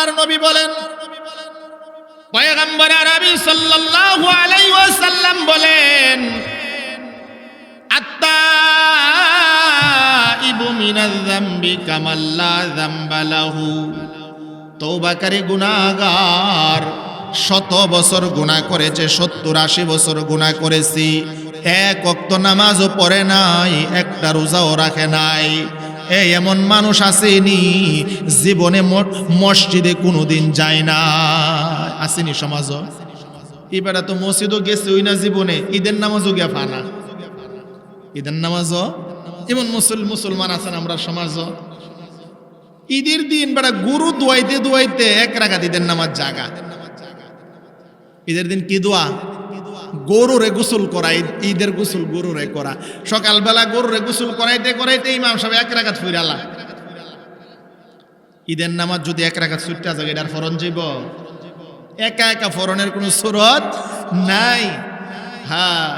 আল্লাহর নবী বলেন, পয়গম্বর আরবি সাল্লাল্লাহু আলাইহি ওয়াসাল্লাম বলেন, আত্তাইবু মিনাজ যামবি কামাল লা যামবা লাহু। তওবাকারী গুনাহগার, 100 বছর গুনাহ করেছে, 70-80 বছর গুনাহ করেছি, এক ওয়াক্ত নামাজও পড়ে নাই, একটা রোজাও রাখে নাই, এই এমন মানুষ আসেনি জীবনে মসজিদে কোনোদিন যায় না, আসেনি সমাজ। এবারে তো মসজিদও গেছে ওই না জীবনে, ঈদের নামাজও গিয়া ফানা, ঈদের নামাজও এমন মুসলমান আছেন আমরা সমাজ। ঈদের দিন বেড়া গরু দোয়াইতে দোয়াইতে 1 রাকাত ঈদের নামাজ জাগা। ঈদের দিন কি দোয়া? গরুরে গোসল করাই, ঈদের গোসল গরুরে করা। সকালবেলা গরুরে গোসল করাইতে করাইতে ইমাম সাহেব 1 রাকাত ফুইরালা। ঈদের নামাজ যদি 1 রাকাত ছুটটা যায়, এটার ফরন যাইব? একা একা ফরনের কোনো সুরত নাই। হ্যাঁ,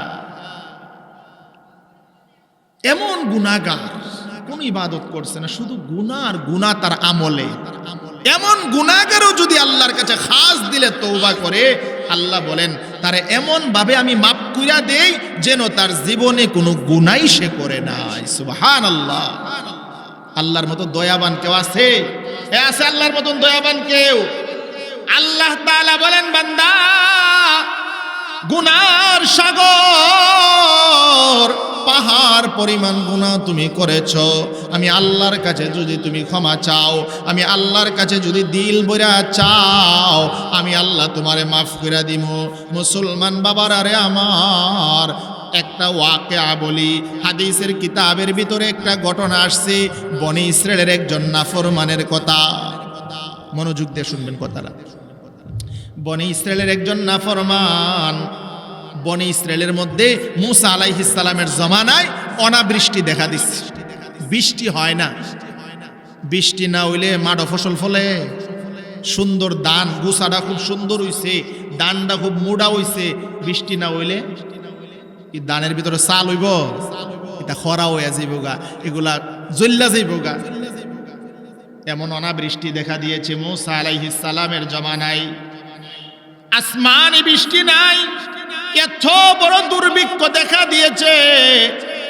এমন গুনাহগার কোন ইবাদত করছে না, শুধু গুনাহ আর গুনাহ তার আমলে। এমন গুনাহগারও যদি আল্লাহর কাছে খাস দিলে তওবা করে, আল্লাহ বলেন তারে এমন ভাবে আমি মাফ কইরা দেই যেন তার জীবনে কোনো গুনাহই সে করে নাই। সুবহানাল্লাহ। আল্লাহর মতো দয়াবান কেউ আছে? আছে আল্লাহর মতন দয়াবান কেউ? আল্লাহ তাআলা বলেন, বান্দা গুনার সাগর, পাহাড় পরিমাণ গুনাহ তুমি করেছ, আমি আল্লাহর কাছে যদি তুমি ক্ষমা চাও, আমি আল্লাহর কাছে যদি দিল ভরা চাও, আমি আল্লাহ তোমারে মাফ করে দিব। মুসলমান বাবার আরে আমার, একটা ওয়াকিয়া বলি, হাদিসের কিতাবের ভিতরে একটা ঘটনা আসছে, বনি ইসরাইলের একজন নাফরমানের কথা। মনোযোগ দিয়ে শুনবেন কথাটা। বনি ইসরাইলের একজন নাফরমান, বনি ইসরাইলের মধ্যে মুসা আলাইহিস সালামের জমানায় অনাবৃষ্টি দেখা দিচ্ছে, বৃষ্টি হয় না। বৃষ্টি না হইলে মাঠে ফসল ফলে, সুন্দর ধান গুছাটা খুব সুন্দর হইছে, ধানটা খুব মোটা হইছে, বৃষ্টি না হইলে এই ধানের ভিতরে চাল হইব, এটা খরা হইয়া যাইব গা, এগুলা জ্বল্লা যাইব গা। এমন অনাবৃষ্টি দেখা দিয়েছে মুসা আলাইহিস সালামের জমানায়। আসমানে বৃষ্টি নাই, এত বড় দুর্ভিক্ষ দেখা দিয়েছে,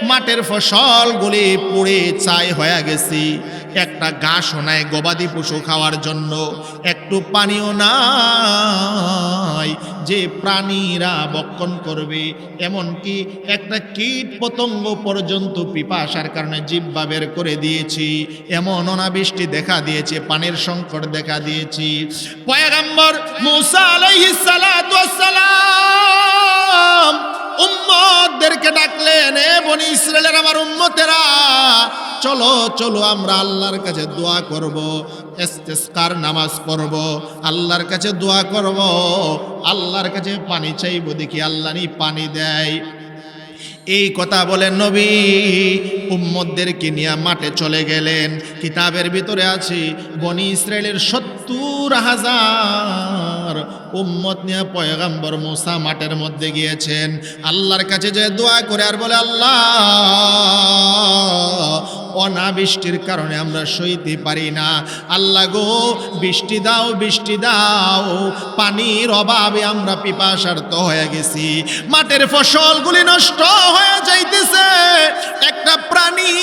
মাঠের ফসলগুলি পুড়ে ছাই হয়ে গেছে, একটা ঘাসও নাই গবাদি পশু খাওয়ার জন্য, একটু পানিও নাই যে প্রাণীরা ভক্ষণ করবে, এমনকি একটা কীট পতঙ্গ পর্যন্ত পিপাসার কারণে জিহ্বা বের করে দিয়েছি। এমন অনাবৃষ্টি দেখা দিয়েছে, পানির সংকট দেখা দিয়েছি। পয়গম্বর মুসা আলাইহিস সালাতু ওয়াস সালাম উম্মতদেরকে ডাকলেন, এ বনি ইসরাইলের আমার উম্মতেরা, চলো চলো আমরা আল্লাহর কাছে দোয়া করব, ইস্তিসকার নামাজ পড়ব, আল্লাহর কাছে দোয়া করব, আল্লাহর কাছে পানি চাইব, দেখি আল্লাহ নি পানি দেয়। এই কথা বলেন নবী উম্মতদেরকে নিয়ে মাঠে চলে গেলেন। কিতাবের ভিতরে আছে বনি ইসরাইলের 70,000 উম্মত নিয়ে পয়গম্বর মুসা মাঠের মধ্যে গিয়েছেন, আল্লাহর কাছে যে দোয়া করে আর বলে, আল্লাহ অনাবৃষ্টির কারণে আমরা সইতে পারি না, আল্লাহ গো বৃষ্টি দাও, বৃষ্টি দাও, পানির অভাবে আমরা পিপাসার্ত হয়ে গেছি, মাঠের ফসলগুলি নষ্ট হয়ে যাইতেছে, একটা প্রাণী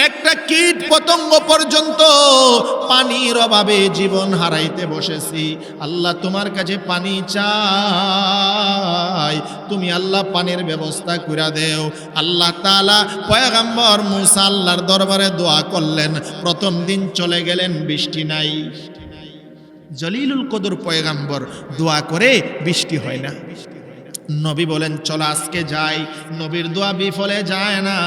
একটা কীট পতঙ্গ পর্যন্ত পানির অভাবে জীবন হারাইতে বসেছি, আল্লাহ তোমার কাছে পানি চাই, তুমি আল্লাহ পানির ব্যবস্থা করে দেও। আল্লাহ তাআলা পয়গম্বর মুসা আল্লাহর দরবারে দোয়া করলেন, প্রথম দিন চলে গেলেন, বৃষ্টি নাই। জলিলুল কদর পয়গম্বর দোয়া করে বৃষ্টি হয় না। নবী বলেন চলো আজকে যাই, নবীর দোয়া বিফলে যায় না,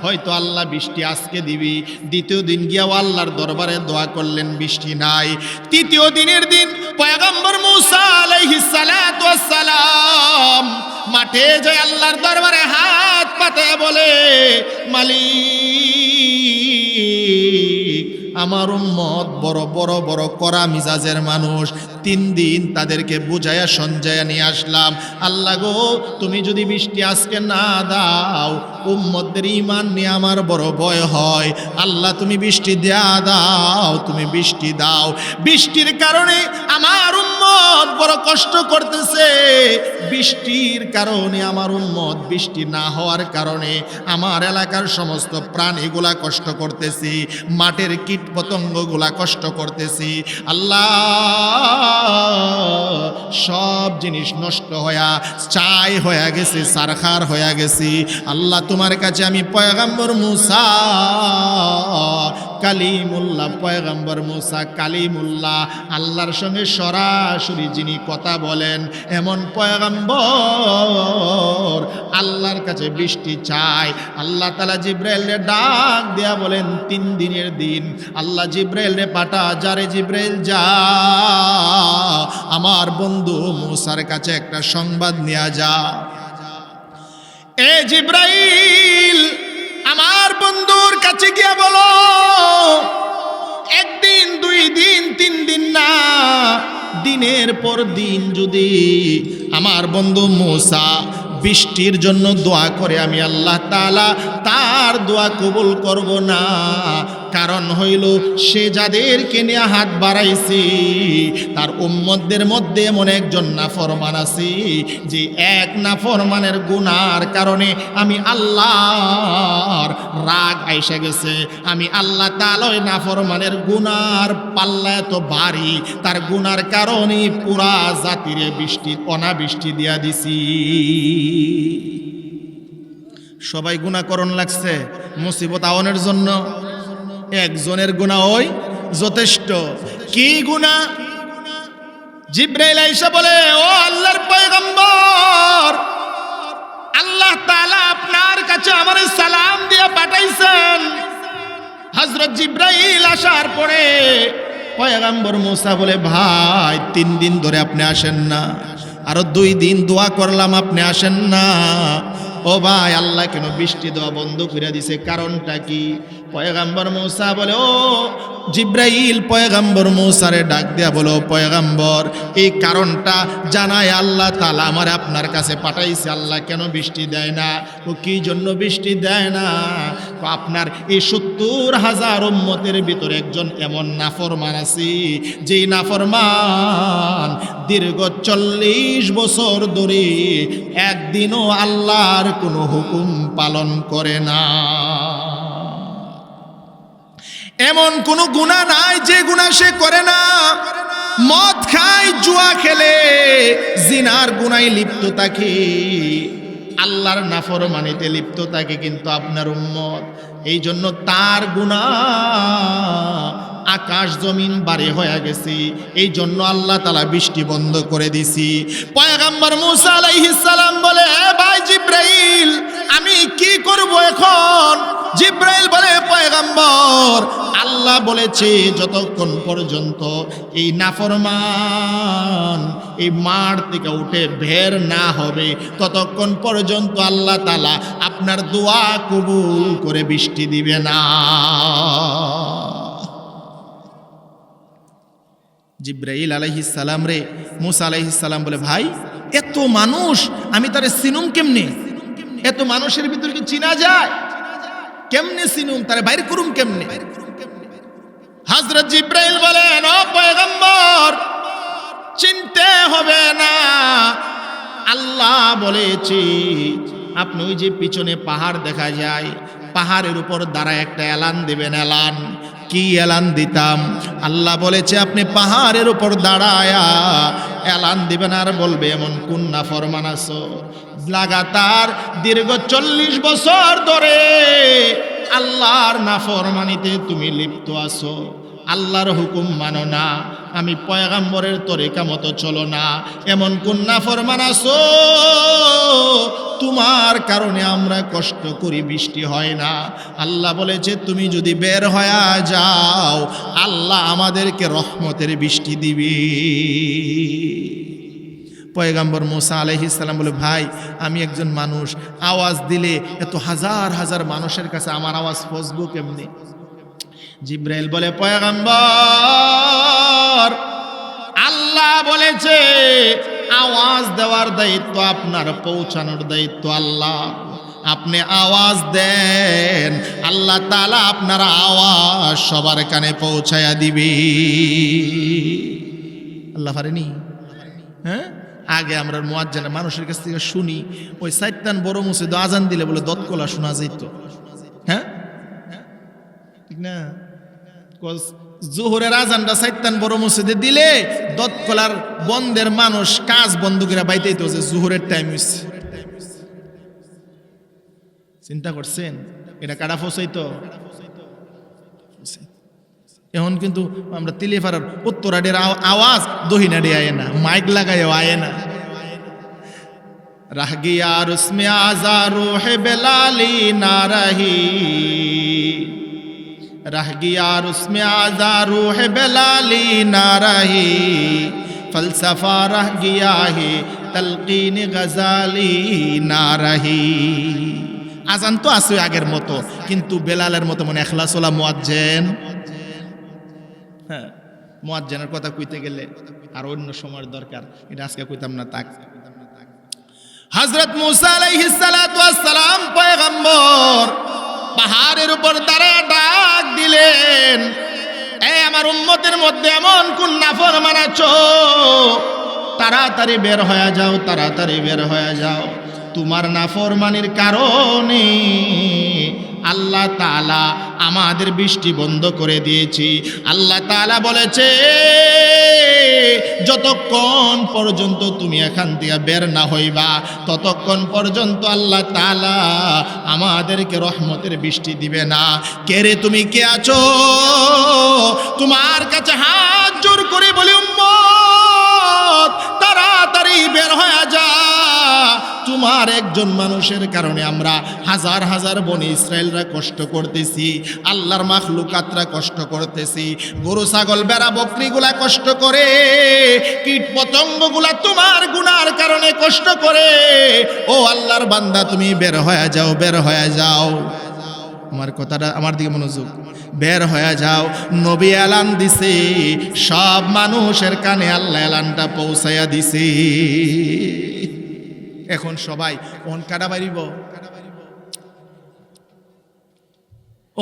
হয়তো আল্লাহ বৃষ্টি আজকে দিবি। দ্বিতীয় দিন গিয়া আল্লাহর দরবারে দোয়া করলেন, বৃষ্টি নাই। তৃতীয় দিনের দিন পয়গম্বর মুসা আলাইহিস সালাতু ওয়াস সালাম মাঠে যায় আল্লাহর দরবারে হাত পাতে বলে, মালিক আমার উম্মত বড় বড় বড় কড়া মিজাজের মানুষ, 3 দিন তাদেরকে বুঝায়া সঞ্জায়া নিয়ে আসলাম। আল্লাহ গো, তুমি যদি বৃষ্টি আজকে না দাও, উম্মতদের ঈমান নিয়ে আমার বড় ভয় হয়। আল্লাহ তুমি বৃষ্টি দেয়া দাও, তুমি বৃষ্টি দাও। বৃষ্টির কারণে আমার উম্মত বড় কষ্ট করতেছে। বৃষ্টির কারণে আমার উম্মত, বৃষ্টি না হওয়ার কারণে আমার এলাকার সমস্ত প্রাণীগুলা কষ্ট করতেছি, মাঠের কীট পতঙ্গগুলা কষ্ট করতেছি। আল্লাহ, সব জিনিস নষ্ট হয়ে ছাই হয়ে গেছে, সারখার হয়ে গেছি। আল্লাহ, তোমার কাছে আমি পয়গম্বর মুসা কালিমুল্লাহ, পয়গম্বর মুসা কালিমুল্লাহ, আল্লাহর সঙ্গে সরাসরি যিনি কথা বলেন, এমন পয়গম্বর আল্লাহর কাছে বৃষ্টি চাই। আল্লাহ তাআলা জিব্রাইলকে ডাক দেয়া বলেন, 3 দিনের দিন আল্লাহ জিব্রাইলকে পাঠা, যারে জিব্রাইল যা, আমার বন্ধু মুসার কাছে একটা সংবাদ নিয়ে যা। এ জিব্রাইল, আমার বন্ধুর কাছে গিয়া বলো, 1 দিন 2 দিন 3 দিন না, দিনের পর দিন যদি আমার বন্ধু মুসা বৃষ্টির জন্য দোয়া করে, আমি আল্লাহ তাআলা তার দোয়া কবুল করব না। কারণ হইল, সে যাদেরকে নিয়ে হাত বাড়াইছি, তার উম্মতদের মধ্যে এমন একজন নাফরমান আছে, যে এক নাফরমানের গুনার কারণে আমি আল্লাহর রাগ আইসা গেছে। আমি আল্লাহ তাআলা ওই নাফরমানের গুনার পাল্লা এত ভারী, তার গুনার কারণে পুরা জাতিরে অনাবৃষ্টি দিয়া দিছি। সবাই গুনাহকরণ লাগছে মুসিবত আওয়ানোর জন্য, একজনের গুনাহ ওই যথেষ্ট। কি গুনাহ? জিব্রাইল আইসা বলে, ও আল্লাহর পয়গম্বর, আল্লাহ তাআলা আপনার কাছে আমার সালাম দিয়ে পাঠাইছেন। হযরত জিব্রাইল আসার পরে পয়গম্বর মুসা বলে, ভাই 3 দিন ধরে আপনি আসেন না, আরো 2 দিন দোয়া করলাম, আপনি আসেন না। ও ভাই, আল্লাহ কেন বৃষ্টি দেওয়া বন্ধ করে দিছে? কারণটা কি? পয়গম্বর মুসা বলে, ও জিব্রাইল পয়গম্বর মুসারে ডাক দেয়া বলো, পয়গম্বর, এই কারণটা জানায় আল্লাহ তাআলা আমার আপনার কাছে পাঠাইছে। আল্লাহ কেন বৃষ্টি দেয় না? ও কি জন্য বৃষ্টি দেয় না? আপনার এই 70,000 উম্মতের ভিতরে একজন এমন নাফরমান আছে, যেই নাফরমান দীর্ঘ 40 বছর ধরে একদিনও আল্লাহর কোনো হুকুম পালন করে না। এমন কোনো গুনাহ নাই যে গুনাহ সে করে না। মদ খায়, জুয়া খেলে, জিনার গুনায় লিপ্ত থাকে, আল্লাহর নাফরমানিতে লিপ্ত থাকে, কিন্তু আপনার উম্মত, এই জন্য তার গুনাহ আকাশ জমিন বাড়ি হয়ে গেছে। এই জন্য আল্লাহ তাআলা বৃষ্টি বন্ধ করে দিছি। পয়গম্বর মুসা আলাইহিস সালাম বলে, ভাই জিব্রাইল, আমি কি করব এখন? জিব্রাইল বলে, পয়গম্বর, আল্লাহ বলেছে যতক্ষণ পর্যন্ত এই নাফরমান এই মাঠ থেকে উঠে বের না হবে, ততক্ষণ পর্যন্ত আল্লাহ তাআলা আপনার দোয়া কবুল করে বৃষ্টি দিবে না। জিব্রাইল আলাইহিস সালাম রে মুসা আলাইহিস সালাম বলে, ভাই এত মানুষ, আমি তারে চিনুম কেমনে? এত মানুষের ভিতরে কি চিনা যায়? কেমনে চিনুম? তারে বাইর করুম কেমনে? হযরত জিব্রাইল বলেন, ও পয়গম্বর, চিনতে হবে না, আল্লাহ বলেছে আপনি ওই যে পিছনে পাহাড় দেখা যায়, পাহাড়ের উপর দাঁড়ায় একটা এলান দিবেন। এলান কি এলান দিতাম? আল্লাহ বলেছে আপনি পাহাড়ের উপর দাঁড়ায়া এলান দিবেন, আর বলবে এমন কোন নাফরমান আছো লাগাতার দীর্ঘ 40 বছর ধরে আল্লাহর নাফরমানিতে তুমি লিপ্ত আছো, আল্লাহর হুকুম মানো না, আমি পয়গম্বরের তরিকা মতো চলো না, এমন কোন নাফরমান আছো তোমার কারণে আমরা কষ্ট করি, বৃষ্টি হয় না। আল্লাহ বলেছে তুমি যদি বের হয়ে যাও, আল্লাহ আমাদেরকে রহমতের বৃষ্টি দিবে। পয়গম্বর মুসা আলাইহিস সালাম বলে, ভাই আমি একজন মানুষ, আওয়াজ দিলে এত হাজার হাজার মানুষের কাছে আমার আওয়াজ পৌঁছবো কেমনে? জিব্রাইল বলে পয়গম্বর, আল্লাহ বলেছে আওয়াজ দেওয়ার দায়িত্ব আপনার, পৌঁছানোর দায়িত্ব আল্লাহ। আপনি আওয়াজ দেন, আল্লাহ তাআলা আপনার আওয়াজ সবার কানে পৌঁছায়া দিবে। আল্লাহ পারেনি? হ্যাঁ, আগে আমরা মুয়াজ্জিন মানুষের কাছ থেকে শুনি, ওই সাইতান বড় মসজিদে আজান দিলে বলে দতকলা শোনা যেত। হ্যাঁ ঠিক না? জোহরের আজানটা সাইতান বড় মসজিদে দিলে দতকলার বন্ধের মানুষ কাজ বন্ধ করে বাইতেই তো যে জোহরের টাইম হইছে। চিন্তা করছেন এটা কাটা ফসাইতো? এখন কিন্তু আমরা তিলেফারার উত্তরাডের আওয়াজ দহিনাডে আয় না, মাইক লাগাইও আয় না। রাহ গিয়া রুসমে আজারু হে বেলালি না রহি, রাহ গিয়া রুসমে আজারু হে বেলালি না রহি, ফলসফা রাহ গিয়া হে তলকিন গজালি না রহি। আজান তো আছে আগের মতো, কিন্তু বেলালের মতো মনে এখলাসওয়ালা মুয়াজ্জিন। হ্যাঁ, মুয়াজ্জিনের কথা কইতে গেলে আর অন্য সময়ের দরকার, এটা আজকে কইতাম না। তাক হযরত মুসা আলাইহিস সালাতু ওয়াস সালাম পয়গম্বর পাহাড়ের উপর দাঁড়ায় ডাক দিলেন, এই আমার উম্মতের মধ্যে এমন কোন নাফরমান আছো, তাড়াতাড়ি বের হয়ে যাও, তাড়াতাড়ি বের হয়ে যাও। তোমার নাফরমানির কারণে আল্লাহ তাআলা আমাদের বৃষ্টি বন্ধ করে দিয়েছি। আল্লাহ তাআলা বলেছে যতক্ষণ পর্যন্ত তুমি এখান থেকে বের না হইবা, ততক্ষণ পর্যন্ত আল্লাহ তাআলা আমাদেরকে রহমতের বৃষ্টি দিবে না। কে রে তুমি, কে আছো? তোমার কাছে হাত জোর করে বলি উম্মত তাড়াতাড়ি বের হয়ে যা। তোমার একজন মানুষের কারণে আমরা হাজার হাজার বনি ইসরায়েলরা কষ্ট করতেছি, আল্লাহর মাখলুকাতরা কষ্ট করতেছি, গরু ছাগল বেড়া বকরিগুলা কষ্ট করে, কীট পতঙ্গগুলা তোমার গুনার কারণে কষ্ট করে। ও আল্লাহর বান্দা তুমি বের হয়ে যাও, বের হয়ে যাও। আমার কথাটা আমার দিকে মনোযোগ, বের হয়ে যাও। নবী এলান দিছে, সব মানুষের কানে আল্লাহ এলানটা পৌঁছাইয়া দিছে। এখন সবাই ওন কাটা বাড়িব।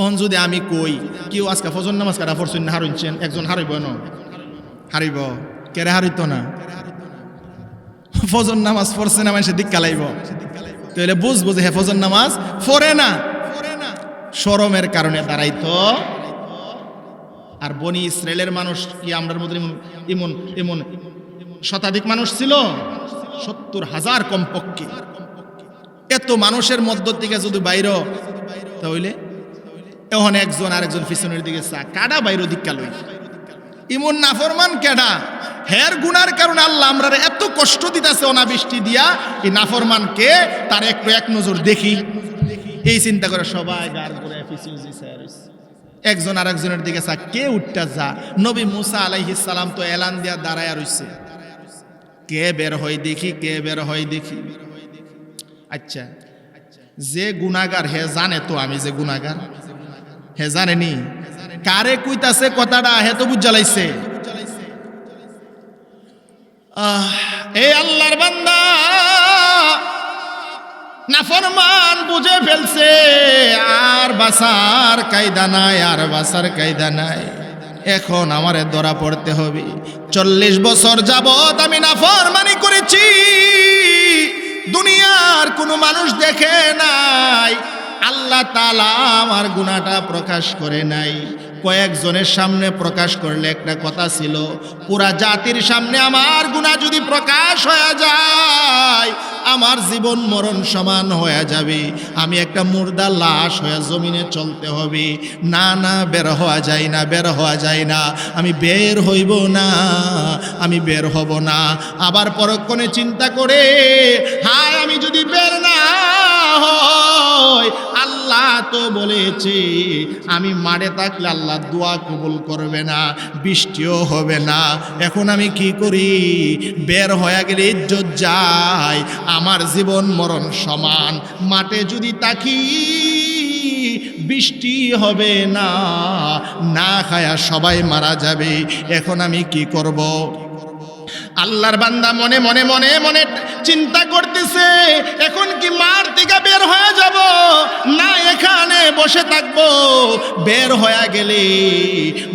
ওন যদি আমি কই কেউ আজকে ফজর নামাজ কাটা পড়ছেন না, হারইছেন, একজন হারাইব না? হারিব কেরে হারিত না? ফজর নামাজ পড়ছে না মানুষের দিক কালাইব, তাহলে বুঝবো যে হে ফজর নামাজ পড়ে না, শরমের কারণে দাঁড়াইতো। আর বনি ইসরায়েলের মানুষ কি আমরার মধ্যে এমন এমন শতাধিক মানুষ ছিল? 70,000 কমপক্ষে। এত মানুষের মধ্য থেকে যদি বাইর, তাহলে এখন একজন আরেকজন পিছনের দিকে চা কাডা বাইর দিকা লই, ইমন নাফরমান কেডা? হের গুনার কারণে আল্লাহ আমরা এত কষ্ট দিতেছে অনাবৃষ্টি দিয়া। এই নাফরমানকে তার একটু এক নজর দেখি, এই চিন্তা করে সবাই গার ঘুরে একজন আরেকজনের দিকে চা, কে উঠটা যা। নবী মুসা আলাইহিস সালাম তো এলান দিয়া দাঁড়ায়া রইছে, কে বের হয় দেখি, কে বের হয় দেখি। আচ্ছা, যে গুনাহগার হে জানে তো আমি যে গুনাহগার, হে জানেনি? কারে কইতাছে কথাটা হে তো বুঝালাইছে। এই আল্লাহর বান্দা নাফরমান বুঝে ফেলছে, আর বাসার কায়দা নাই, আর বাসার কায়দা নাই। এখন আমারে ধরা পড়তে হবে। 40 বছর যাবত আমি নাফরমানি করেছি, দুনিয়ার কোনো মানুষ দেখে নাই, আল্লাহ তাআলা আমার গুনাহটা প্রকাশ করে নাই। কয়েকজনের সামনে প্রকাশ করলে একটা কথা ছিল, পুরা জাতির সামনে আমার গুনাহ যদি প্রকাশ হয়ে যায়, আমার জীবন মরণ সমান হয়ে যাবে, আমি একটা মুর্দা লাশ হয়ে জমিনে চলতে হবে। না না, বের হওয়া যায় না, বের হওয়া যায় না, আমি বের হইব না, আমি বের হব না। আবার পরক্ষণে চিন্তা করে, হায় আমি যদি বের না হই, আল্লাহ তো বলেছে আমি মারে থাকলে আল্লাহ দোয়া কবুল করবে না, বৃষ্টিও হবে না। এখন আমি কি করি? বের হয়ে গেলে ইজ্জত যায়, আমার জীবন মরণ সমান। মাঠে যদি তাকি বৃষ্টি হবে না, না খায়া সবাই মারা যাবে। এখন আমি কি করব? আল্লাহর বান্দা মনে মনে মনে মনে চিন্তা করতেছে, এখন কি মার থেকে বের হয়ে যাব, না এখানে বসে থাকবো? বের হয়ে গেলে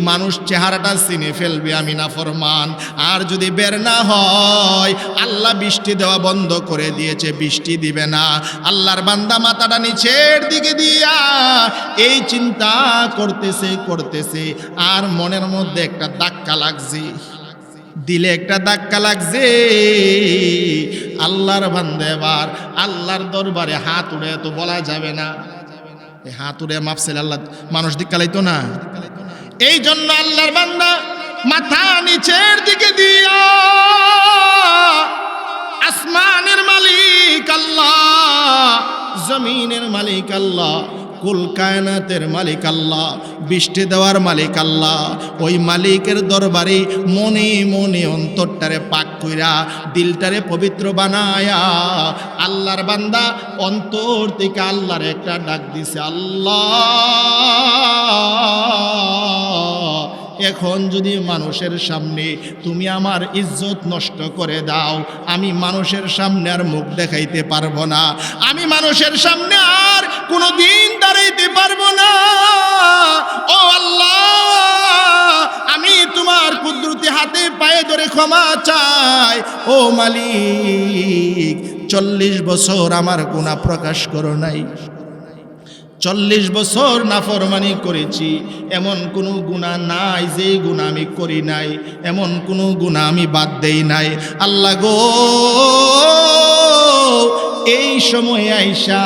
মানুষ চেহারাটা চিনে ফেলবে আমি নাফরমান। আর যদি বের না হয়, আল্লাহ বৃষ্টি দেওয়া বন্ধ করে দিয়েছে, বৃষ্টি দিবে না। আল্লাহর বান্দা মাথাটা নিচের দিকে দিয়া এই চিন্তা করতেছে আর মনের মধ্যে একটা ধাক্কা লাগছে, দিলে একটা ধাক্কা লাগছে। আল্লাহর বান্দা এবার আল্লাহর দরবারে হাত উড়ে, তো বলা যাবে না, হাত উড়ে মাপছিল আল্লাহ, মানুষ দিক্কালাইতো না। এই জন্য আল্লাহর বান্দা মাথা নিচের দিকে দিয়া আসমানের মালিক আল্লাহ, জমিনের মালিক আল্লাহ, কুল কায়নাতের মালিক আল্লাহ, বৃষ্টি দেওয়ার মালিক আল্লাহ, ওই মালিকের দরবারে মনে মনে অন্তরটারে পাক কইরা দিলটারে পবিত্র বানায়া আল্লাহর বান্দা অন্তর থেকে আল্লাহর একটা ডাক দিছে, আল্লাহ, এখন যদি মানুষের সামনে তুমি আমার ইজ্জত নষ্ট করে দাও, আমি মানুষের সামনে আর মুখ দেখাইতে পারবো না, আমি মানুষের সামনে আর কোনোদিন দাঁড়াইতে পারবো না। ও আল্লাহ, আমি তোমার কুদরতি হাতে পায়ে ধরে ক্ষমা চাই। ও মালিক, 40 বছর আমার গুনাহ প্রকাশ করো নাই, 40 বছর নাফরমানি করেছি, এমন কোনো গুনাহ নাই যে গুনাহ আমি করি নাই, এমন কোনো গুনাহ আমি বাদ দেই নাই। আল্লাহ গো, এই সময় আইসা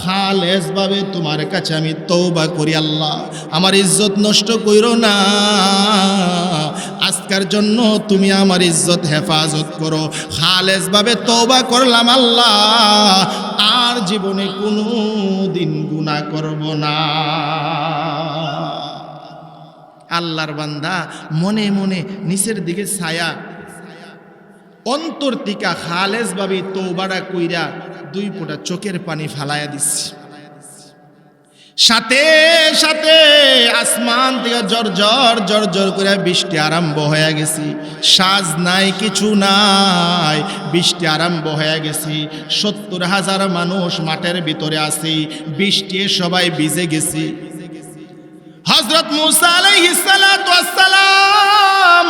খালেস ভাবে তোমার কাছে আমি তওবা করি, আল্লাহ আমার ইজ্জত নষ্ট কইরো না, আজকের জন্য তুমি আমার ইজ্জত হেফাজত করো। খালেস ভাবে তওবা করলাম আল্লাহ, আর জীবনে কোনো দিন গুনাহ করব না। আল্লাহর বান্দা মনে মনে নিচের দিকে ছায়া, অন্তর থেকে খালেস ভাবে তওবাটা কইরা 2 ফোঁটা চোখের পানি ফালাইয়া দিচ্ছি। সাথে সাথে আসমান থেকে জর্জর জর্জর করে বৃষ্টি আরম্ভ হয়ে গেছে। সাজ নাই, কিছু নাই, বৃষ্টি আরম্ভ হয়ে গেছে। 70,000 মানুষ মাঠের ভিতরে আছে, বৃষ্টি সবাই ভিজে গেছে। হযরত মুসা আলাইহিস সালাতু ওয়াস সালাম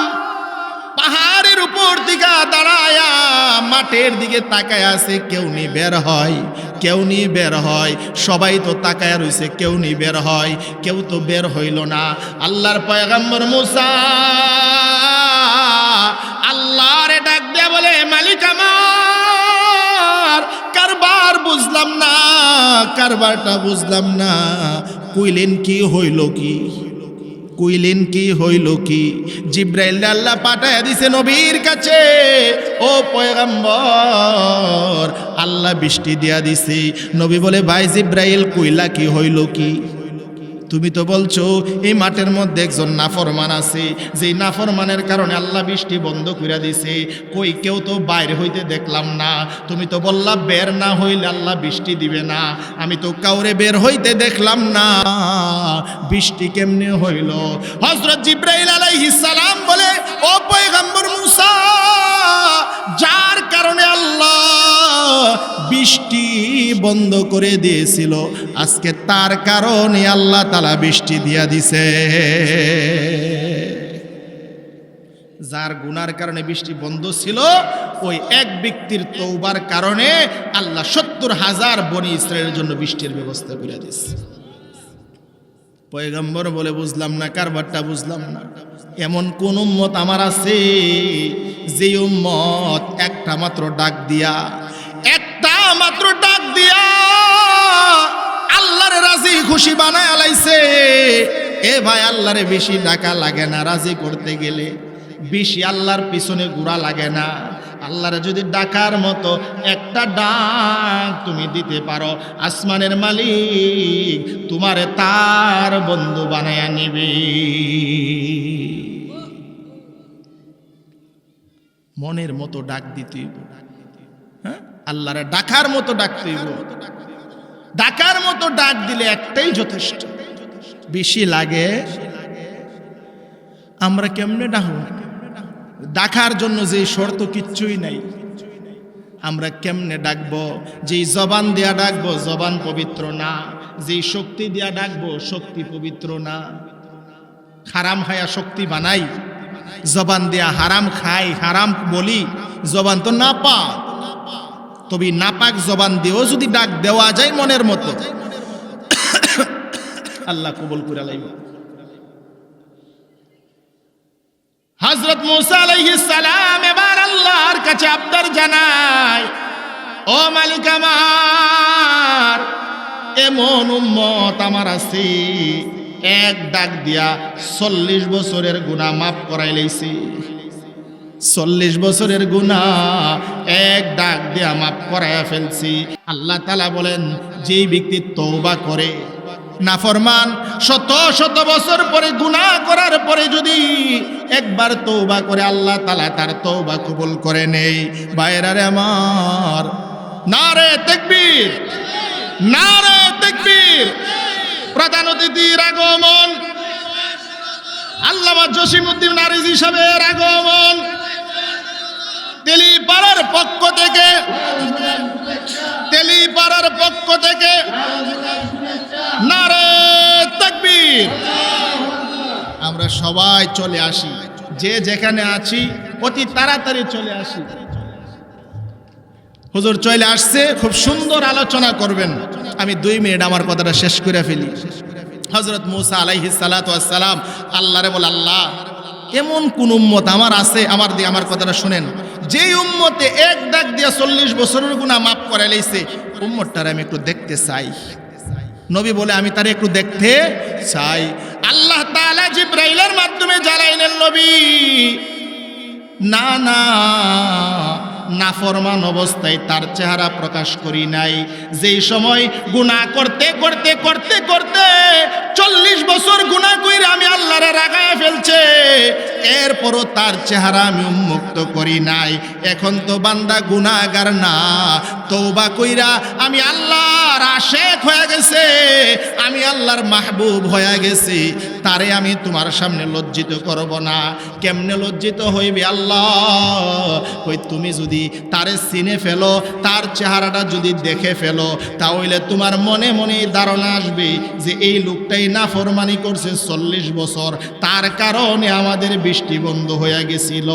পাহাড়ের উপর দিকে দাঁড়ায়া মাঠের দিকে তাকায় আছে, কেউ নি বের হয়, কেউ নি বের হয়, সবাই তো তাকায় রইছে, কেউ নি বের হয়, কেউ তো বের হইল না। আল্লাহর পয়গম্বর মুসা আল্লাহরে ডাক দিয়া বলে, মালিক আমার কারবার বুঝলাম না, কারবারটা বুঝলাম না, কইলেন কি হইল কি, কইলেন কি হইল কি? জিব্রাইল আল্লাহ পাঠায় দিছে নবীর কাছে, ও পয়গম্বর আল্লাহ বৃষ্টি দিয়া দিছে। নবী বলে, ভাই জিব্রাইল কইলা কি হইল কি? তুমি তো বলছো এই মাঠের মধ্যে একজন নাফরমান আছে, যে নাফরমানের কারণে আল্লাহ বৃষ্টি বন্ধ করে দিছে। কই, কেউ তো বাইরে হইতে দেখলাম না, তুমি তো বললা বের না হইলে আল্লাহ বৃষ্টি দিবে না, আমি তো কাউরে বের হইতে দেখলাম না, বৃষ্টি কেমনে হইল? হযরত জিব্রাইল আলাইহিস সালাম বলে, ও পয়গম্বর মুসা, যার কারণে আল্লাহ বৃষ্টি বন্ধ করে দিয়েছিল, আজকে তার কারণে আল্লাহ তাআলা বৃষ্টি দিয়া দিছে। যার গুনার কারণে বৃষ্টি বন্ধ ছিল, ওই এক ব্যক্তির তওবার কারণে আল্লাহ 70,000 বনি ইসরায়েলের জন্য বৃষ্টির ব্যবস্থা করে দিয়েছে। পয়গম্বর বলে, বুঝলাম না, কারবারটা বুঝলাম না। এমন কোন উম্মত আমার আছে যে উম্মত একটা মাত্র ডাক দিয়া, একটা মাত্র ডাক দিয়া আল্লাহরে রাজি খুশি বানায় আলাইছে? এ ভাই, আল্লাহরে বেশি ডাকা লাগে না, রাজি করতে গেলে বেশি আল্লাহর পিছনে ঘোরা লাগে না। আল্লাহরে যদি ডাকার মতো একটা ডাক তুমি দিতে পারো, আসমানের মালিক তোমারে তার বন্ধু বানায়া নিবে। মনের মতো ডাক দিতে হইব, হ্যাঁ, আল্লাহরে ডাকার মতো ডাকতে হইব। ডাকার মতো ডাক দিলে একটাই যথেষ্ট, বেশি লাগে আমরা কেমনে ডাকব? ডাকার জন্য যে শর্ত কিচ্ছুই নাই, আমরা কেমনে ডাকবো? যেই জবান দিয়া ডাকবো জবান পবিত্র না, যেই শক্তি দিয়া ডাকবো শক্তি পবিত্র না। হারাম খায়া শক্তি বানাই, জবান দিয়া হারাম খাই, হারাম বলি, জবান তো নাপাক। তবে নাপাক জবান দিয়েও যদি ডাক দেওয়া যায় মনের মতো, আল্লাহ কবুল করে লাইব। হযরত মুসা আলাইহিস সালাম এবার আল্লাহর কাছে আবদার জানায়, ও মালিক আমার, এমন উম্মত আমার আছে এক ডাক দিয়া 40 বছরের গুনাহ মাফ করাই লইছি। 40 বছরের গুনাহ এক ডাক দিয়া মাফ করায়া ফেলছি। আল্লাহ তাআলা বলেন, যেই ব্যক্তি তওবা করে, নাফরমান শত শত বছর পরে গুনাহ করার পরে যদি একবার তওবা করে, আল্লাহ তাআলা তার তওবা কবুল করে নেই। ভাইরারে আমার, নারে তাকবীর, নারে তাকবীর। প্রধান অতিথির আগমন, আল্লামা জসিমউদ্দিন নারিজি সাহেবের আগমন, তেলিপাড়ার পক্ষ থেকে, তেলিপাড়ার পক্ষ থেকে নারে তাকবীর। আমরা সবাই চলে আসি, যে যেখানে আছি অতি তাড়াতাড়ি চলে আসি। হুজুর চলে আসছে, খুব সুন্দর আলোচনা করবেন। আমি 2 মিনিট আমার কথাটা শেষ করে ফেলি। হযরত মুসা আলাইহিস সালাতু ওয়াস সালাম আল্লাহরে বলে, আল্লাহ, এমন কোন উম্মত আমার আছে, আমার কথাটা শুনেন, যেই উম্মতে এক ডাক দিয়া 40 বছরের গুনাহ মাফ করে লইছে, উম্মতটারে আমি একটু দেখতে চাই। নবী বলে, আমি তারে একটু দেখতে চাই। আল্লাহ তাআলা জিবরাইলের মাধ্যমে জানাইলেন, নবী, না না, নাফরমান অবস্থায় তার চেহারা প্রকাশ করি নাই। যেই সময় গুনাহ করতে করতে করতে করতে 40 বছর গুনাহ কইরা আমি আল্লাহরে রাগায় ফেলছে, এরপরও তার চেহারা আমি উন্মুক্ত করি নাই। এখন তো বান্দা গুনাহগার না, তওবা কইরা আমি আল্লাহর আশিক হয়ে গেছে, আমি আল্লাহর মাহবুব হয়ে গেছি, তারে আমি তোমার সামনে লজ্জিত করব না। কেমনে লজ্জিত হইবে আল্লাহ? কই, তুমি যদি তারে চিনে ফেলো, তার চেহারাটা যদি দেখে ফেলো, তাহলে তোমার মনে মনে ধারণা আসবে যে এই লোকটাই নাফরমানি করছে 40 বছর, তার কারণে আমাদের বৃষ্টি বন্ধ হয়ে গেছিল।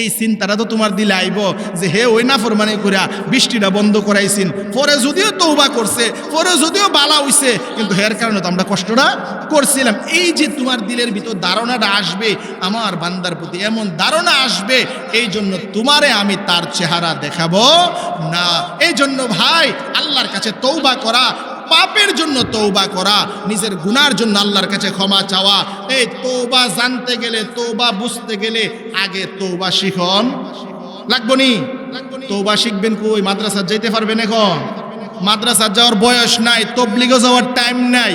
এই চিন্তাটা তো তোমার দিলে আইব যে হে ওই নাফরমানি কইরা বৃষ্টিটা বন্ধ করাইছেন, পরে যদিও তওবা করছে, পরে যদিও বালা হইছে, কিন্তু এর কারণে তো আমরা কষ্টটা করছিলাম। এই যে তোমার দিলের ভিতর ধারণাটা আসবে, আমার বান্দার প্রতি এমন ধারণা আসবে, এই জন্য তোমারে আমি তার চেহারা দেখাবো না। এই জন্য ভাই, আল্লাহর কাছে তওবা করা, পাপের জন্য তওবা করা, নিজের গুনার জন্য আল্লাহর কাছে ক্ষমা চাওয়া। এই তওবা জানতে গেলে, তওবা বুঝতে গেলে আগে তওবা শিখন লাগবো নি। তওবা শিখবেন কই? মাদ্রাসা যেতে পারবেন এখন? মাদ্রাসা যাওয়ার বয়স নাই, তাবলীগে যাওয়ার টাইম নাই।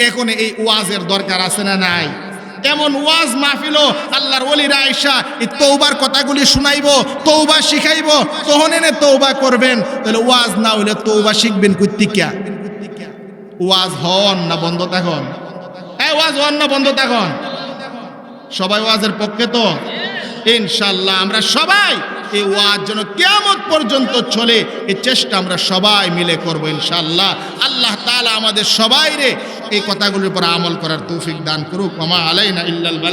এখন এই ওয়াজের দরকার আছে না নাই? এমন ওয়াজ মাহফিলও আল্লাহর ওলিরা আয়েশা এই তওবার কথাগুলি শুনাইবো, তওবা শিখাইবো, তখন এনে তওবা করবেন। তাহলে ওয়াজ না হইলে তওবা শিখবেন কই থেকে? ওয়াজ হন না বন্ধ থাকুন? ওয়াজ হন না বন্ধ থাকুন? সবাই ওয়াজের পক্ষে তো? ইনশাআল্লাহ আমরা সবাই এই ওয়াজ যেন কিয়ামত পর্যন্ত চলে, এই চেষ্টা আমরা সবাই মিলে করব ইনশাআল্লাহ। আল্লাহ তাআলা আমাদের সবাইরে এই কথাগুলোর উপর আমল করার তৌফিক দান করুক। ওয়া মা আলাইনা ইল্লাল বালাগ।